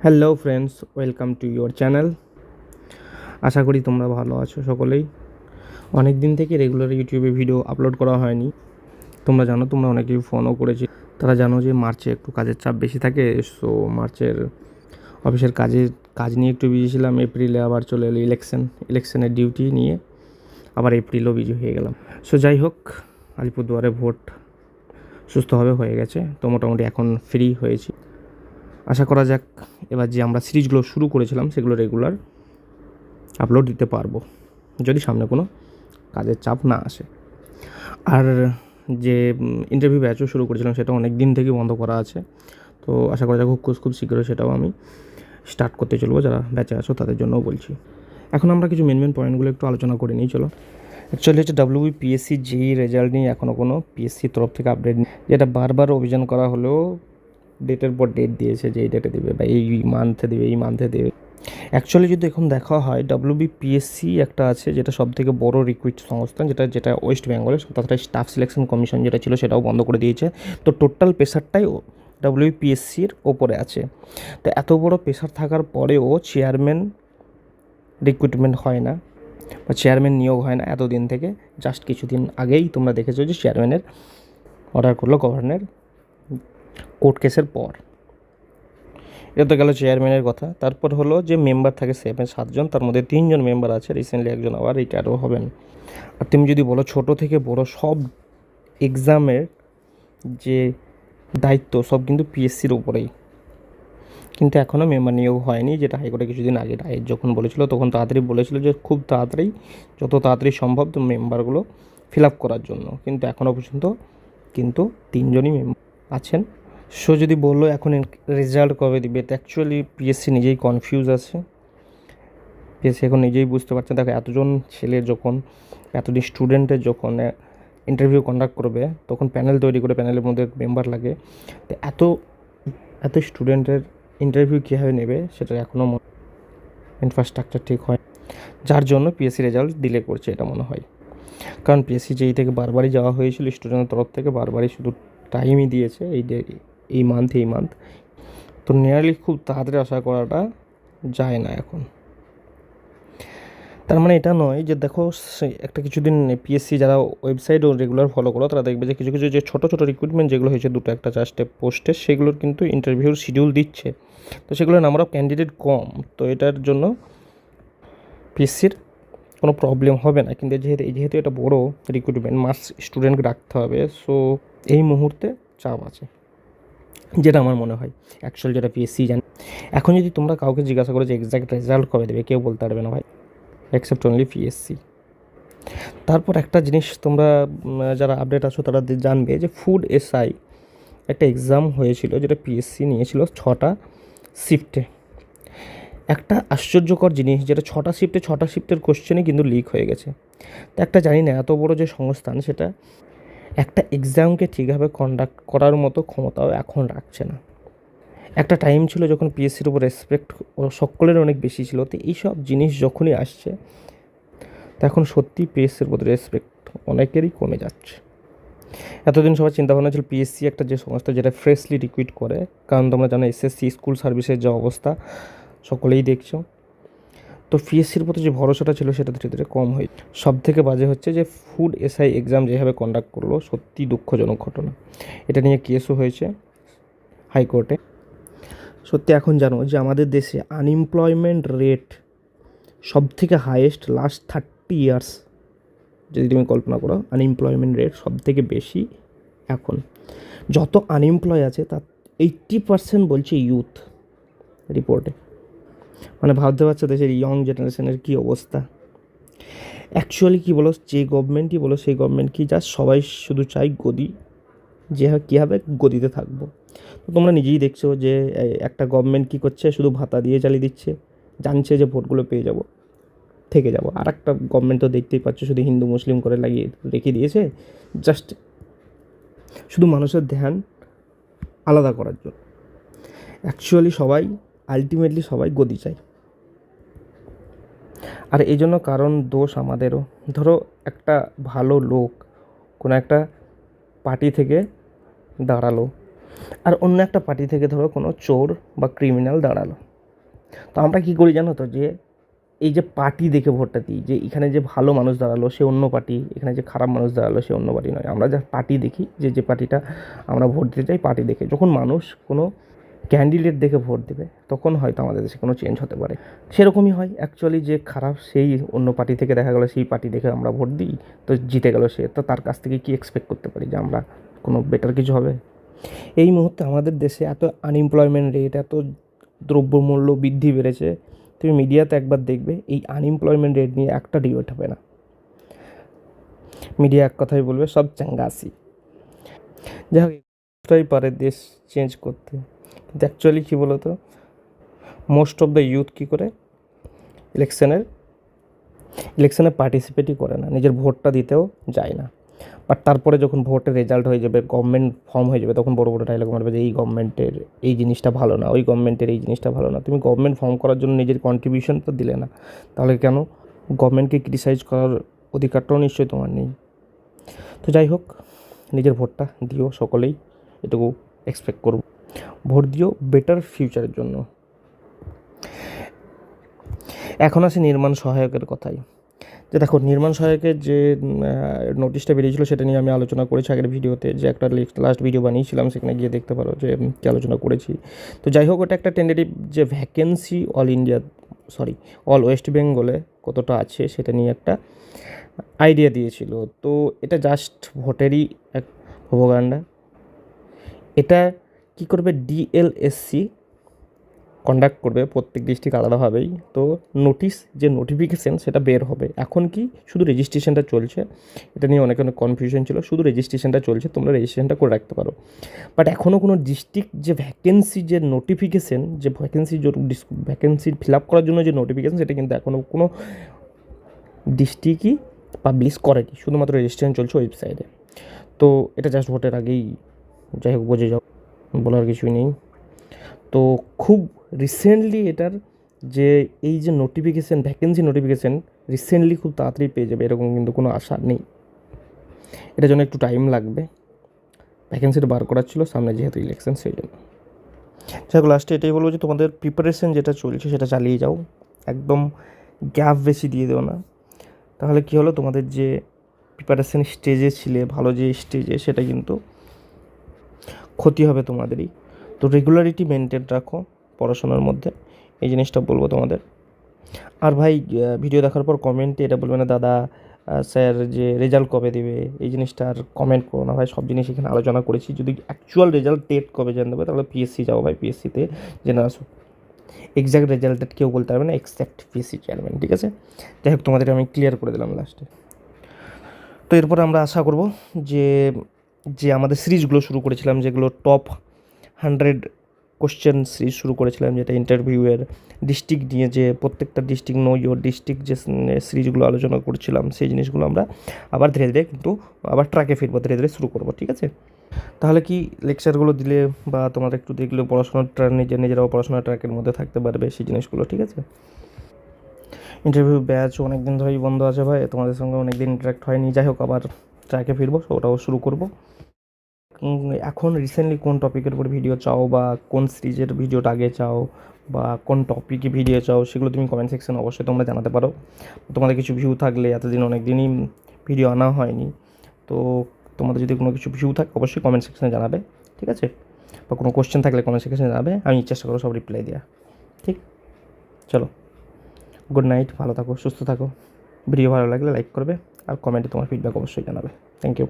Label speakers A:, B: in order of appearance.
A: Hello friends, welcome to your channel. আশা করি তোমরা ভালো আছো সকলেই। অনেক দিন থেকে রেগুলার ইউটিউবে ভিডিও আপলোড করা হয়নি। তোমরা জানো, তোমরা অনেকেই ফোনও করেছি। তারা জানো যে মার্চে একটু কাজের চাপ বেশি থাকে, সো মার্চের অফিসের কাজ নিয়ে একটু বিজি ছিলাম। এপ্রিলে আবার চলে এলো ইলেকশনের ডিউটি নিয়ে, আবার এপ্রিলও বিজি হয়ে গেলাম। সো যাই হোক, আলিপুরদুয়ারে ভোট সুস্থভাবে হয়ে গেছে, তো মোটামুটি এখন ফ্রি হয়েছি। আশা করা যাক এবার যে আমরা সিরিজগুলো শুরু করেছিলাম সেগুলো রেগুলার আপলোড দিতে পারবো, যদি সামনে কোনো কাজের চাপ না আসে। আর যে ইন্টারভিউ ব্যাচও শুরু করেছিলাম সেটা অনেক দিন থেকে বন্ধ করা আছে, তো আশা করা যাক খুব শীঘ্রই সেটাও আমি স্টার্ট করতে চলবো। যারা ব্যাচে আছো তাদের জন্যও বলছি। এখন আমরা কিছু মেন পয়েন্টগুলো একটু আলোচনা করে নিই, চলো। অ্যাকচুয়ালি হচ্ছে ডাব্লিউবিপিএসসি যেই রেজাল্ট নিয়ে এখনও কোনো পিএসসির তরফ থেকে আপডেট নেই। যেটা বারবার অভিযান করা হলেও ডেটের পর ডেট দিয়েছে যে এই ডেটে দেবে বা এই মান্থে দেবে। অ্যাকচুয়ালি যদি এখন দেখা হয়, ডাব্লিউবিপিএসসি একটা আছে যেটা সবথেকে বড় রিক্রুইট সংস্থা, যেটা ওয়েস্ট বেঙ্গলের, তাছাড়া স্টাফ সিলেকশন কমিশন যেটা ছিল সেটাও বন্ধ করে দিয়েছে। তো টোটাল প্রেশারটাই ডাব্লিউবিপিএসসির ওপরে আছে। তো এত বড় প্রেশার থাকার পরেও চেয়ারম্যান রিক্রুটমেন্ট হয় না বা চেয়ারম্যান নিয়োগ হয় না এতদিন থেকে। জাস্ট কিছুদিন আগেই তোমরা দেখেছো যে চেয়ারম্যানের অর্ডার করলো গভর্নর কোর্ট কেসের পর। এটা তো গেল চেয়ারম্যানের কথা। তারপর হলো যে মেম্বার থাকে 7জন, তার মধ্যে 3জন মেম্বার আছে, রিসেন্টলি একজন আবার রিটায়ারও হবেন। আর তুমি যদি বলো ছোটো থেকে বড় সব এক্সামের যে দায়িত্ব সব কিন্তু পিএসসির ওপরেই, কিন্তু এখনও মেম্বার নিয়োগ হয়নি। যেটা হাইকোর্টে কিছুদিন আগে রায় যখন বলেছিল তখন তাড়াতাড়ি বলেছিল যে খুব তাড়াতাড়ি, যত তাড়াতাড়ি সম্ভব তো মেম্বারগুলো ফিল আপ করার জন্য, কিন্তু এখনও পর্যন্ত কিন্তু 3জনই মেম্বার আছেন। সো যদি বললো এখন রেজাল্ট কবে দিবে, তো অ্যাকচুয়ালি পিএসসি নিজেই কনফিউজ আছে। পিএসসি এখন নিজেই বুঝতে পারছে। দেখো, এতজন ছেলের যখন, এতদিন স্টুডেন্টের যখন ইন্টারভিউ কন্ডাক্ট করবে, তখন প্যানেল তৈরি করে প্যানেলের মধ্যে মেম্বার লাগে। তো এত স্টুডেন্টের ইন্টারভিউ কীভাবে নেবে সেটা এখনও ইনফ্রাস্ট্রাকচার ঠিক হয়, যার জন্য পিএসসি রেজাল্ট ডিলে করছে এটা মনে হয়। কারণ পিএসসি যেই থেকে বারবারই যাওয়া হয়েছিল স্টুডেন্টের তরফ থেকে, বারবারই শুধু টাইমই দিয়েছে এই মান্থ। তো নিয়ারলি খুব তাড়াতাড়ি আশা করাটা যায় না এখন। তার মানে এটা নয় যে, দেখো একটা কিছুদিন পিএসসি যারা ওয়েবসাইটও রেগুলার ফলো করো তারা দেখবে যে কিছু যে ছোটো রিক্রুটমেন্ট যেগুলো হয়েছে 2 একটা 4টে পোস্টে, সেগুলোর কিন্তু ইন্টারভিউর শিডিউল দিচ্ছে। তো সেগুলোর নাম্বার অফ ক্যান্ডিডেট কম, তো এটার জন্য পিএসসির কোনো প্রবলেম হবে না। কিন্তু যেহেতু এটা বড় রিক্রুটমেন্ট, মাস স্টুডেন্টকে রাখতে হবে, সো এই মুহূর্তে চাপ আছে, যেটা আমার মনে হয়। অ্যাকচুয়ালি যেটা পিএসসি জানে। এখন যদি তোমরা কাউকে জিজ্ঞাসা করো যে এক্স্যাক্ট রেজাল্ট কবে দেবে, কেউ বলতে পারবে না ভাই, এক্সেপ্ট অনলি পিএসসি। তারপর একটা জিনিস তোমরা যারা আপডেট আছো তারা জানবে যে ফুড এসআই একটা এক্সাম হয়েছিল, যেটা পিএসসি নিয়েছিল 6টা শিফটে। একটা আশ্চর্যকর জিনিস, যেটা 6টা শিফটের কোশ্চেনই কিন্তু লিক হয়ে গেছে। তো একটা জানি না, এত বড় যে সংস্থান সেটা একটা এক্সামকে ঠিকভাবে কন্ডাক্ট করার মতো ক্ষমতাও এখন রাখছে না। একটা টাইম ছিল যখন পিএসসির উপর রেসপেক্ট সকলের অনেক বেশি ছিল। তো এইসব জিনিস যখনই আসছে, তো এখন সত্যি পিএসসির উপর রেসপেক্ট অনেকেরই কমে যাচ্ছে। এতদিন সবার চিন্তাভাবনা ছিল পিএসসি একটা যে সংস্থা যেটা ফ্রেশলি রিক্রুইট করে, কারণ তোমরা জানো এসএসসি স্কুল সার্ভিসের যে অবস্থা সকলেই দেখছো। তো পিএসসির প্রতি যে ভরসাটা ছিল সেটা ধীরে ধীরে কম হয়। সব থেকে বাজে হচ্ছে যে ফুড এসআই এক্সাম যেভাবে কন্ডাক্ট করলো, সত্যি দুঃখজনক ঘটনা। এটা নিয়ে কেসও হয়েছে হাইকোর্টে। সত্যি এখন জানো যে আমাদের দেশে আনএমপ্লয়মেন্ট রেট সব থেকে হাইয়েস্ট লাস্ট 30 ইয়ার্স। যদি তুমি কল্পনা করো, আনএমপ্লয়মেন্ট রেট সব থেকে বেশি এখন। যত আনএমপ্লয় আছে তার 80% বলছে ইউথ রিপোর্টে। মানে ভাবতে পারছো দেশের ইয়ং জেনারেশনের কী অবস্থা। অ্যাকচুয়ালি কী বলো, যে গভর্নমেন্টই বলো সেই গভর্নমেন্ট কি জাস্ট সবাই শুধু চাই গদি, যে কীভাবে গদিতে থাকবো। তো তোমরা নিজেই দেখছো যে একটা গভর্নমেন্ট কী করছে, শুধু ভাতা দিয়ে চালিয়ে দিচ্ছে, জানছে যে ভোটগুলো পেয়ে যাব, থেকে যাব। আর একটা গভর্নমেন্ট তো দেখতেই পাচ্ছ শুধু হিন্দু মুসলিম করে লাগিয়ে রেখে দিয়েছে, জাস্ট শুধু মানুষের ধ্যান আলাদা করার জন্য। অ্যাকচুয়ালি আলটিমেটলি সবাই গদি চাই। আর এই জন্য কারণ দোষ আমাদেরও। ধরো একটা ভালো লোক কোনো একটা পার্টি থেকে দাঁড়ালো, আর অন্য একটা পার্টি থেকে ধরো কোনো চোর বা ক্রিমিনাল দাঁড়ালো, তো আমরা কী করি জানো তো, যে এই যে পার্টি দেখে ভোটটা দিই, যে এখানে যে ভালো মানুষ দাঁড়ালো সে অন্য পার্টি, এখানে যে খারাপ মানুষ দাঁড়ালো সে অন্য পার্টি নয়। আমরা যা পার্টি দেখি, যে পার্টিটা আমরা ভোট দিতে চাই পার্টি দেখে। যখন মানুষ কোনো ক্যান্ডিডেট দেখে ভোট দেবে তখন হয়তো আমাদের দেশে কোনো চেঞ্জ হতে পারে। সেরকমই হয় অ্যাকচুয়ালি, যে খারাপ সেই অন্য পার্টি থেকে দেখা গেলো সেই পার্টি দেখে আমরা ভোট দিই, তো জিতে গেলো সে, তো তার কাছ থেকে কী এক্সপেক্ট করতে পারি যে আমরা কোনো বেটার কিছু হবে? এই মুহূর্তে আমাদের দেশে এত আনএমপ্লয়মেন্ট রেট, এত দ্রব্যমূল্য বৃদ্ধি বেড়েছে, তুমি মিডিয়াতে একবার দেখবে এই আনএমপ্লয়মেন্ট রেট নিয়ে একটা ডিবেট হবে না। মিডিয়া এক কথাই বলবে সব চাঙ্গাসি। যাই হোক, একটাই পারে দেশ চেঞ্জ করতে, কিন্তু অ্যাকচুয়ালি কী বলো তো, মোস্ট অফ দ্য ইউথ কী করে ইলেকশনে পার্টিসিপেটই করে না, নিজের ভোটটা দিতেও যায় না। বাট তারপরে যখন ভোটের রেজাল্ট হয়ে যাবে, গভর্নমেন্ট ফর্ম হয়ে যাবে, তখন বড় বড় ডায়লগ মারবে যে এই গভর্নমেন্টের এই জিনিসটা ভালো না, ওই গভর্নমেন্টের এই জিনিসটা ভালো না। তুমি গভর্নমেন্ট ফর্ম করার জন্য নিজের কন্ট্রিবিউশন তো দিলে না, তাহলে কেন গভর্নমেন্টকে ক্রিটিসাইজ করার অধিকারটাও নিশ্চয়ই তোমার নেই। তো যাই হোক, নিজের ভোটটা দিও সকলেই, এটুকু এক্সপেক্ট করব। ভোট দিও বেটার ফিউচারের জন্য। এখন আসে নির্মাণ সহায়কের কথাই। যে দেখো, নির্মাণ সহায়কের যে নোটিশটা বেরিয়েছিল সেটা নিয়ে আমি আলোচনা করেছি আগের ভিডিওতে, যে একটা লাস্ট ভিডিও বানিয়েছিলাম, সেখানে গিয়ে দেখতে পারো যে কী আলোচনা করেছি। তো যাই হোক, ওটা একটা টেন্টেটিভ যে ভ্যাকেন্সি অল ওয়েস্ট বেঙ্গলে কতটা আছে সেটা নিয়ে একটা আইডিয়া দিয়েছিল। তো এটা জাস্ট ভোটেরই এক প্রোপাগান্ডা। এটা কী করবে, ডিএলএসসি কন্ডাক্ট করবে প্রত্যেক ডিস্ট্রিক্ট আলাদাভাবেই। তো যে নোটিফিকেশান সেটা বের হবে। এখন কি শুধু রেজিস্ট্রেশনটা চলছে, এটা নিয়ে অনেক কনফিউশন ছিল, শুধু রেজিস্ট্রেশনটা চলছে, তোমরা রেজিস্ট্রেশনটা করে রাখতে পারো। বাট এখনও কোনো ডিস্ট্রিক্ট যে ভ্যাকেন্সি যে নোটিফিকেশান, যে ভ্যাকেন্সি ফিল আপ করার জন্য যে নোটিফিকেশান, সেটা কিন্তু এখনও কোনো ডিস্ট্রিক্টই পাবলিশ করেনি, শুধুমাত্র রেজিস্ট্রেশন চলছে ওয়েবসাইটে। তো এটা জাস্ট ভোটের আগেই, যাই হোক বুঝে যাও, বলার কিছুই নেই। তো খুব রিসেন্টলি এটার যে এই যে ভ্যাকেন্সি নোটিফিকেশান রিসেন্টলি খুব তাড়াতাড়ি পেয়ে যাবে, এরকম কিন্তু কোনো আশা নেই। এটার জন্য একটু টাইম লাগবে, ভ্যাকেন্সিটা বার করার ছিল সামনে যেহেতু ইলেকশন, সেই জন্য। যাই হোক, লাস্টে এটাই বলবো যে তোমাদের প্রিপারেশন যেটা চলছে সেটা চালিয়ে যাও, একদম গ্যাপ বেশি দিয়ে দেও না। তাহলে কী হলো, তোমাদের যে প্রিপারেশন স্টেজে ছিলে, ভালো যে স্টেজে, সেটা কিন্তু ক্ষতি হবে তোমাদেরই। তো রেগুলারিটি মেনটেন রাখো পড়াশোনার মধ্যে, এই জিনিসটা বলবো তোমাদের। আর ভাই, ভিডিও দেখার পর কমেন্টে এটা বলবে না দাদা স্যার যে রেজাল্ট কবে দেবে, এই জিনিসটা আর কমেন্ট করো না ভাই। সব জিনিস এখানে আলোচনা করেছি। যদি অ্যাকচুয়াল রেজাল্ট ডেট কবে জানতে হবে, তাহলে পিএসসি যাও ভাই, পিএসসিতে জেনে আসো। এক্স্যাক্ট রেজাল্ট ডেট কেউ বলতে পারবে না, এক্স্যাক্ট পিএসসি চেয়ারম্যান, ঠিক আছে? যাই হোক, তোমাদের আমি ক্লিয়ার করে দিলাম লাস্টে। তো এরপরে আমরা আশা করব যে আমাদের সিরিজগুলো শুরু করেছিলাম, যেগুলো টপ 100 কোশ্চেন সিরিজ শুরু করেছিলাম, যেটা ইন্টারভিউয়ের ডিস্ট্রিক্ট নিয়ে, যে প্রত্যেকটা ডিস্ট্রিক্ট নো ইয়োর ডিস্ট্রিক্ট যে সিরিজগুলো আলোচনা করছিলাম, সেই জিনিসগুলো আমরা আবার ধীরে ধীরে কিন্তু আবার ট্র্যাকে ফিরবো, ধীরে ধীরে শুরু করবো, ঠিক আছে? তাহলে কি লেকচারগুলো দিলে বা তোমরা একটু দেখলে পড়াশোনাটা নিজেরাও পড়াশোনার ট্র্যাকের মধ্যে থাকতে পারবে, সেই জিনিসগুলো, ঠিক আছে? ইন্টারভিউ ব্যাচ অনেক দিন ধরেই বন্ধ আছে ভাই, তোমাদের সঙ্গে অনেক দিন ইন্টারাক্ট হয়নি। যাই হোক, আবার ট্র্যাকে ফিরবো, ওটাও শুরু করবো। এখন রিসেন্টলি কোন টপিকের উপর ভিডিও চাও, বা কোন সিরিজের ভিডিওটা আগে চাও, বা কোন টপিকে ভিডিও চাও, সেগুলো তুমি কমেন্ট সেকশনে অবশ্যই তোমরা জানাতে পারো। তোমাদের কিছু ভিউ থাকলে, এতদিন অনেক দিনই ভিডিও আনা হয়নি, তো তোমাদের যদি কোনো কিছু ভিউ থাকে অবশ্যই কমেন্ট সেকশনে জানাবে, ঠিক আছে? বা কোনো কোশ্চেন থাকলে কমেন্ট সেকশনে জানাবে, আমি চেষ্টা করবো সব রিপ্লাই দেওয়া, ঠিক? চলো, গুড নাইট, ভালো থাকো, সুস্থ থাকো। ভিডিও ভালো লাগলে লাইক করবে, আর কমেন্টে তোমার ফিডব্যাক অবশ্যই জানাবে। Thank you.